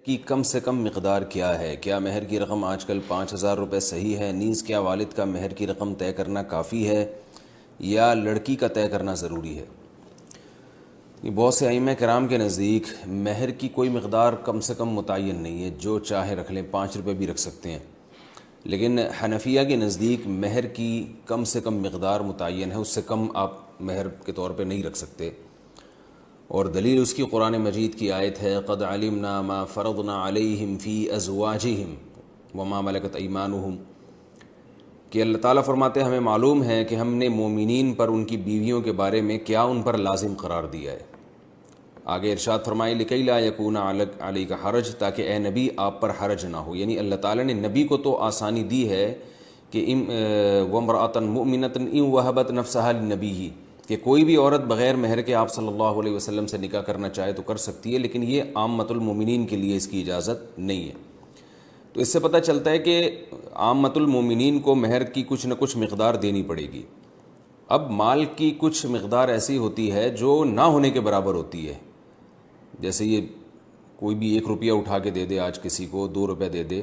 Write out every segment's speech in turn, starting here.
کی کم سے کم مقدار کیا ہے؟ کیا مہر کی رقم آج کل 5,000 روپے صحیح ہے؟ نیز کیا والد کا مہر کی رقم طے کرنا کافی ہے یا لڑکی کا طے کرنا ضروری ہے؟ بہت سے ائمہ کرام کے نزدیک مہر کی کوئی مقدار کم سے کم متعین نہیں ہے، جو چاہے رکھ لیں، 5 روپے بھی رکھ سکتے ہیں۔ لیکن حنفیہ کے نزدیک مہر کی کم سے کم مقدار متعین ہے، اس سے کم آپ مہر کے طور پہ نہیں رکھ سکتے، اور دلیل اس کی قرآن مجید کی آیت ہے قد علمنا ما فرضنا علیہم فی ازواجہم وما ملکت ایمانہم، کہ اللہ تعالیٰ فرماتے ہیں ہمیں معلوم ہے کہ ہم نے مومنین پر ان کی بیویوں کے بارے میں کیا ان پر لازم قرار دیا ہے۔ آگے ارشاد فرمائے لکی لا یکون علیک حرج، تاکہ اے نبی آپ پر حرج نہ ہو، یعنی اللہ تعالیٰ نے نبی کو تو آسانی دی ہے کہ وامرأۃ مؤمنۃ ان وہبت نفسہا لنبیہ، کہ کوئی بھی عورت بغیر مہر کے آپ صلی اللہ علیہ وسلم سے نکاح کرنا چاہے تو کر سکتی ہے، لیکن یہ عامۃ المومنین کے لیے اس کی اجازت نہیں ہے۔ تو اس سے پتہ چلتا ہے کہ عامۃ المومنین کو مہر کی کچھ نہ کچھ مقدار دینی پڑے گی۔ اب مال کی کچھ مقدار ایسی ہوتی ہے جو نہ ہونے کے برابر ہوتی ہے، جیسے یہ کوئی بھی 1 روپیہ اٹھا کے دے دے، آج کسی کو 2 روپے دے دے،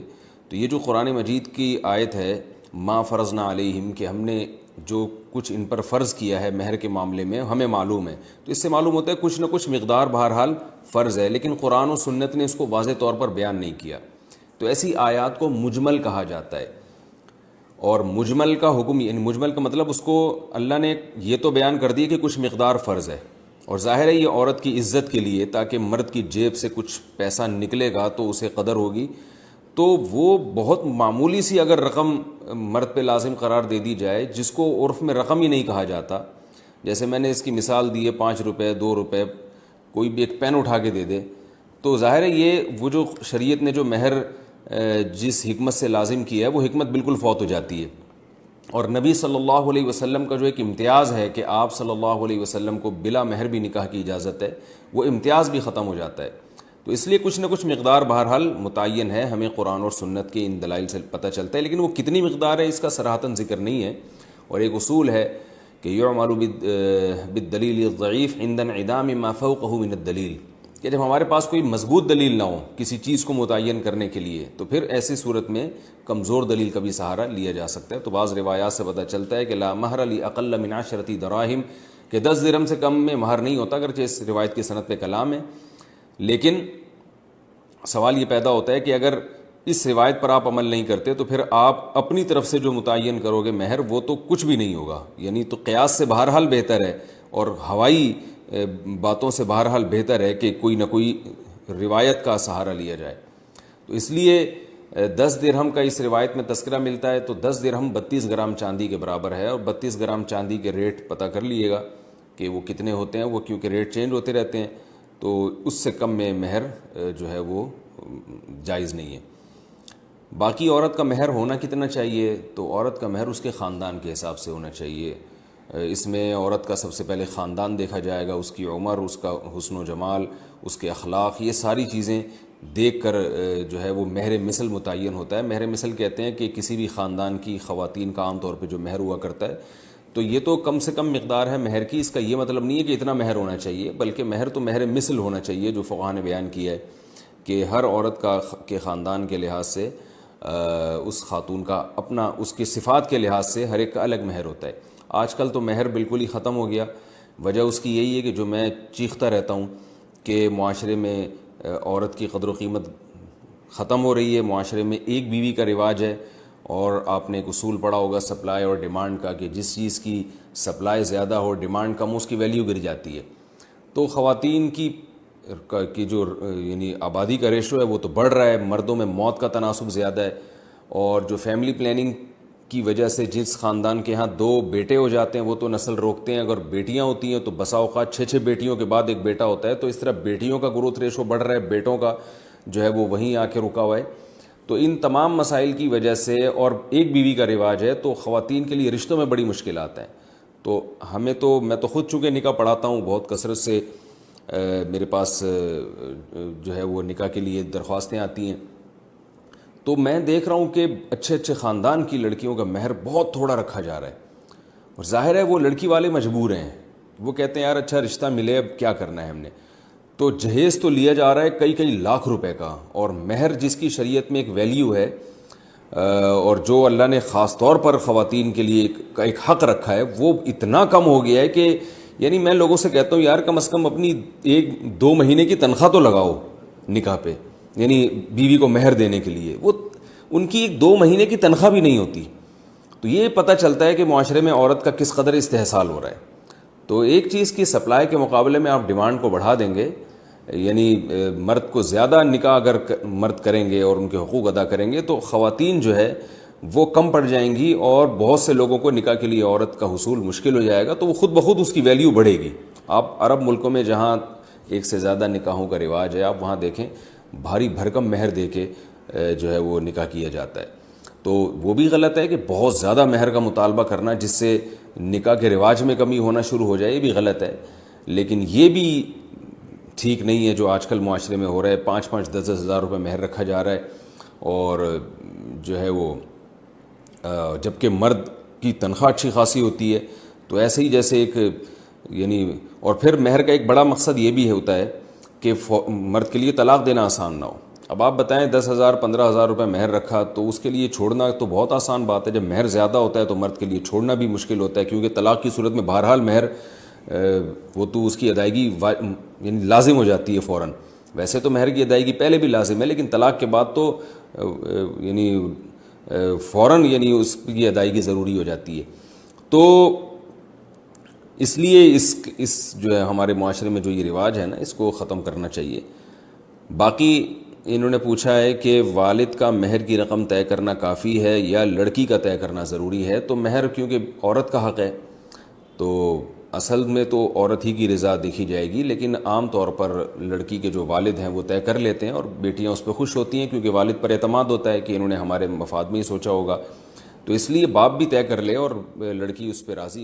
تو یہ جو قرآن مجید کی آیت ہے ما فرضنا علیہم، کہ ہم نے جو کچھ ان پر فرض کیا ہے مہر کے معاملے میں ہمیں معلوم ہے، تو اس سے معلوم ہوتا ہے کچھ نہ کچھ مقدار بہرحال فرض ہے، لیکن قرآن و سنت نے اس کو واضح طور پر بیان نہیں کیا۔ تو ایسی آیات کو مجمل کہا جاتا ہے، اور مجمل کا حکم، یعنی مجمل کا مطلب اس کو اللہ نے یہ تو بیان کر دی کہ کچھ مقدار فرض ہے، اور ظاہر ہے یہ عورت کی عزت کے لیے، تاکہ مرد کی جیب سے کچھ پیسہ نکلے گا تو اسے قدر ہوگی، تو وہ بہت معمولی سی اگر رقم مرد پہ لازم قرار دے دی جائے، جس کو عرف میں رقم ہی نہیں کہا جاتا، جیسے میں نے اس کی مثال دی ہے 5 روپے 2 روپے، کوئی بھی ایک پین اٹھا کے دے دے، تو ظاہر ہے یہ وہ جو شریعت نے جو مہر جس حکمت سے لازم کی ہے وہ حکمت بالکل فوت ہو جاتی ہے۔ اور نبی صلی اللہ علیہ وسلم کا جو ایک امتیاز ہے کہ آپ صلی اللہ علیہ وسلم کو بلا مہر بھی نکاح کی اجازت ہے، وہ امتیاز بھی ختم ہو جاتا ہے۔ تو اس لیے کچھ نہ کچھ مقدار بہرحال متعین ہے، ہمیں قرآن اور سنت کے ان دلائل سے پتہ چلتا ہے، لیکن وہ کتنی مقدار ہے اس کا صراحتاً ذکر نہیں ہے۔ اور ایک اصول ہے کہ یعمل بالدلیل الضعیف عند انعدام ما فوقه من الدلیل، کہ جب ہمارے پاس کوئی مضبوط دلیل نہ ہو کسی چیز کو متعین کرنے کے لیے، تو پھر ایسی صورت میں کمزور دلیل کا بھی سہارا لیا جا سکتا ہے۔ تو بعض روایات سے پتہ چلتا ہے کہ لا مہر لاقل من 10 دراہم، کہ 10 درہم سے کم میں مہر نہیں ہوتا، اگرچہ اس روایت کی سند پہ کلام ہے، لیکن سوال یہ پیدا ہوتا ہے کہ اگر اس روایت پر آپ عمل نہیں کرتے تو پھر آپ اپنی طرف سے جو متعین کرو گے مہر، وہ تو کچھ بھی نہیں ہوگا، یعنی تو قیاس سے بہرحال بہتر ہے، اور ہوائی باتوں سے بہرحال بہتر ہے کہ کوئی نہ کوئی روایت کا سہارا لیا جائے۔ تو اس لیے 10 درہم کا اس روایت میں تذکرہ ملتا ہے، تو 10 درہم 32 گرام چاندی کے برابر ہے، اور 32 گرام چاندی کے ریٹ پتہ کر لیے گا کہ وہ کتنے ہوتے ہیں، وہ کیونکہ ریٹ چینج ہوتے رہتے ہیں، تو اس سے کم میں مہر جو ہے وہ جائز نہیں ہے۔ باقی عورت کا مہر ہونا کتنا چاہیے؟ تو عورت کا مہر اس کے خاندان کے حساب سے ہونا چاہیے۔ اس میں عورت کا سب سے پہلے خاندان دیکھا جائے گا، اس کی عمر، اس کا حسن و جمال، اس کے اخلاق، یہ ساری چیزیں دیکھ کر جو ہے وہ مہر مثل متعین ہوتا ہے۔ مہر مثل کہتے ہیں کہ کسی بھی خاندان کی خواتین کا عام طور پہ جو مہر ہوا کرتا ہے، تو یہ تو کم سے کم مقدار ہے مہر کی، اس کا یہ مطلب نہیں ہے کہ اتنا مہر ہونا چاہیے، بلکہ مہر تو مہر مثل ہونا چاہیے، جو فقہاء نے بیان کیا ہے کہ ہر عورت کے خاندان کے لحاظ سے اس خاتون کا اپنا، اس کی صفات کے لحاظ سے ہر ایک کا الگ مہر ہوتا ہے۔ آج کل تو مہر بالکل ہی ختم ہو گیا، وجہ اس کی یہی ہے کہ جو میں چیختا رہتا ہوں کہ معاشرے میں عورت کی قدر و قیمت ختم ہو رہی ہے، معاشرے میں ایک بیوی کا رواج ہے، اور آپ نے ایک اصول پڑھا ہوگا سپلائی اور ڈیمانڈ کا، کہ جس چیز کی سپلائی زیادہ ہو، ڈیمانڈ کم ہو، اس کی ویلیو گر جاتی ہے۔ تو خواتین کی جو یعنی آبادی کا ریشو ہے وہ تو بڑھ رہا ہے، مردوں میں موت کا تناسب زیادہ ہے، اور جو فیملی پلاننگ کی وجہ سے جس خاندان کے ہاں 2 بیٹے ہو جاتے ہیں وہ تو نسل روکتے ہیں، اگر بیٹیاں ہوتی ہیں تو بسا اوقات 6 بیٹیوں کے بعد ایک بیٹا ہوتا ہے، تو اس طرح بیٹیوں کا گروتھ ریشو بڑھ رہا ہے، بیٹوں کا جو ہے وہ وہیں آ کے رکا ہوا ہے۔ تو ان تمام مسائل کی وجہ سے، اور ایک بیوی کا رواج ہے، تو خواتین کے لیے رشتوں میں بڑی مشکلات ہیں۔ تو میں تو خود چونکہ نکاح پڑھاتا ہوں، بہت کثرت سے میرے پاس جو ہے وہ نکاح کے لیے درخواستیں آتی ہیں، تو میں دیکھ رہا ہوں کہ اچھے خاندان کی لڑکیوں کا مہر بہت تھوڑا رکھا جا رہا ہے، اور ظاہر ہے وہ لڑکی والے مجبور ہیں، وہ کہتے ہیں یار اچھا رشتہ ملے، اب کیا کرنا ہے ہم نے۔ تو جہیز تو لیا جا رہا ہے کئی کئی لاکھ روپے کا، اور مہر جس کی شریعت میں ایک ویلیو ہے اور جو اللہ نے خاص طور پر خواتین کے لیے ایک حق رکھا ہے، وہ اتنا کم ہو گیا ہے کہ یعنی میں لوگوں سے کہتا ہوں یار کم از کم اپنی 1-2 مہینے کی تنخواہ تو لگاؤ نکاح پہ، یعنی بیوی کو مہر دینے کے لیے۔ وہ ان کی 1-2 مہینے کی تنخواہ بھی نہیں ہوتی۔ تو یہ پتہ چلتا ہے کہ معاشرے میں عورت کا کس قدر استحصال ہو رہا ہے۔ تو ایک چیز کی سپلائی کے مقابلے میں آپ ڈیمانڈ کو بڑھا دیں گے، یعنی مرد کو زیادہ نکاح اگر مرد کریں گے اور ان کے حقوق ادا کریں گے تو خواتین جو ہے وہ کم پڑ جائیں گی، اور بہت سے لوگوں کو نکاح کے لیے عورت کا حصول مشکل ہو جائے گا، تو وہ خود بخود اس کی ویلیو بڑھے گی۔ آپ عرب ملکوں میں جہاں ایک سے زیادہ نکاحوں کا رواج ہے، آپ وہاں دیکھیں بھاری بھرکم مہر دے کے جو ہے وہ نکاح کیا جاتا ہے۔ تو وہ بھی غلط ہے کہ بہت زیادہ مہر کا مطالبہ کرنا جس سے نکاح کے رواج میں کمی ہونا شروع ہو جائے، یہ بھی غلط ہے۔ لیکن یہ بھی ٹھیک نہیں ہے جو آج کل معاشرے میں ہو رہا ہے، 5-5 10 ہزار روپے مہر رکھا جا رہا ہے، اور جو ہے وہ جبکہ مرد کی تنخواہ اچھی خاصی ہوتی ہے۔ تو ایسے ہی جیسے ایک یعنی، اور پھر مہر کا ایک بڑا مقصد یہ بھی ہوتا ہے کہ مرد کے لیے طلاق دینا آسان نہ ہو۔ اب آپ بتائیں 10,000 15,000 روپے مہر رکھا تو اس کے لیے چھوڑنا تو بہت آسان بات ہے۔ جب مہر زیادہ ہوتا ہے تو مرد کے لیے چھوڑنا بھی مشکل ہوتا ہے، کیونکہ طلاق کی صورت میں بہرحال مہر وہ تو اس کی ادائیگی یعنی لازم ہو جاتی ہے فوراً۔ ویسے تو مہر کی ادائیگی پہلے بھی لازم ہے، لیکن طلاق کے بعد تو یعنی فوراً یعنی اس کی ادائیگی ضروری ہو جاتی ہے۔ تو اس لیے اس جو ہے ہمارے معاشرے میں جو یہ رواج ہے نا، اس کو ختم کرنا چاہیے۔ باقی انہوں نے پوچھا ہے کہ والد کا مہر کی رقم طے کرنا کافی ہے یا لڑکی کا طے کرنا ضروری ہے؟ تو مہر کیونکہ عورت کا حق ہے تو اصل میں تو عورت ہی کی رضا دیکھی جائے گی، لیکن عام طور پر لڑکی کے جو والد ہیں وہ طے کر لیتے ہیں، اور بیٹیاں اس پہ خوش ہوتی ہیں کیونکہ والد پر اعتماد ہوتا ہے کہ انہوں نے ہمارے مفاد میں ہی سوچا ہوگا۔ تو اس لیے باپ بھی طے کر لے اور لڑکی اس پہ راضی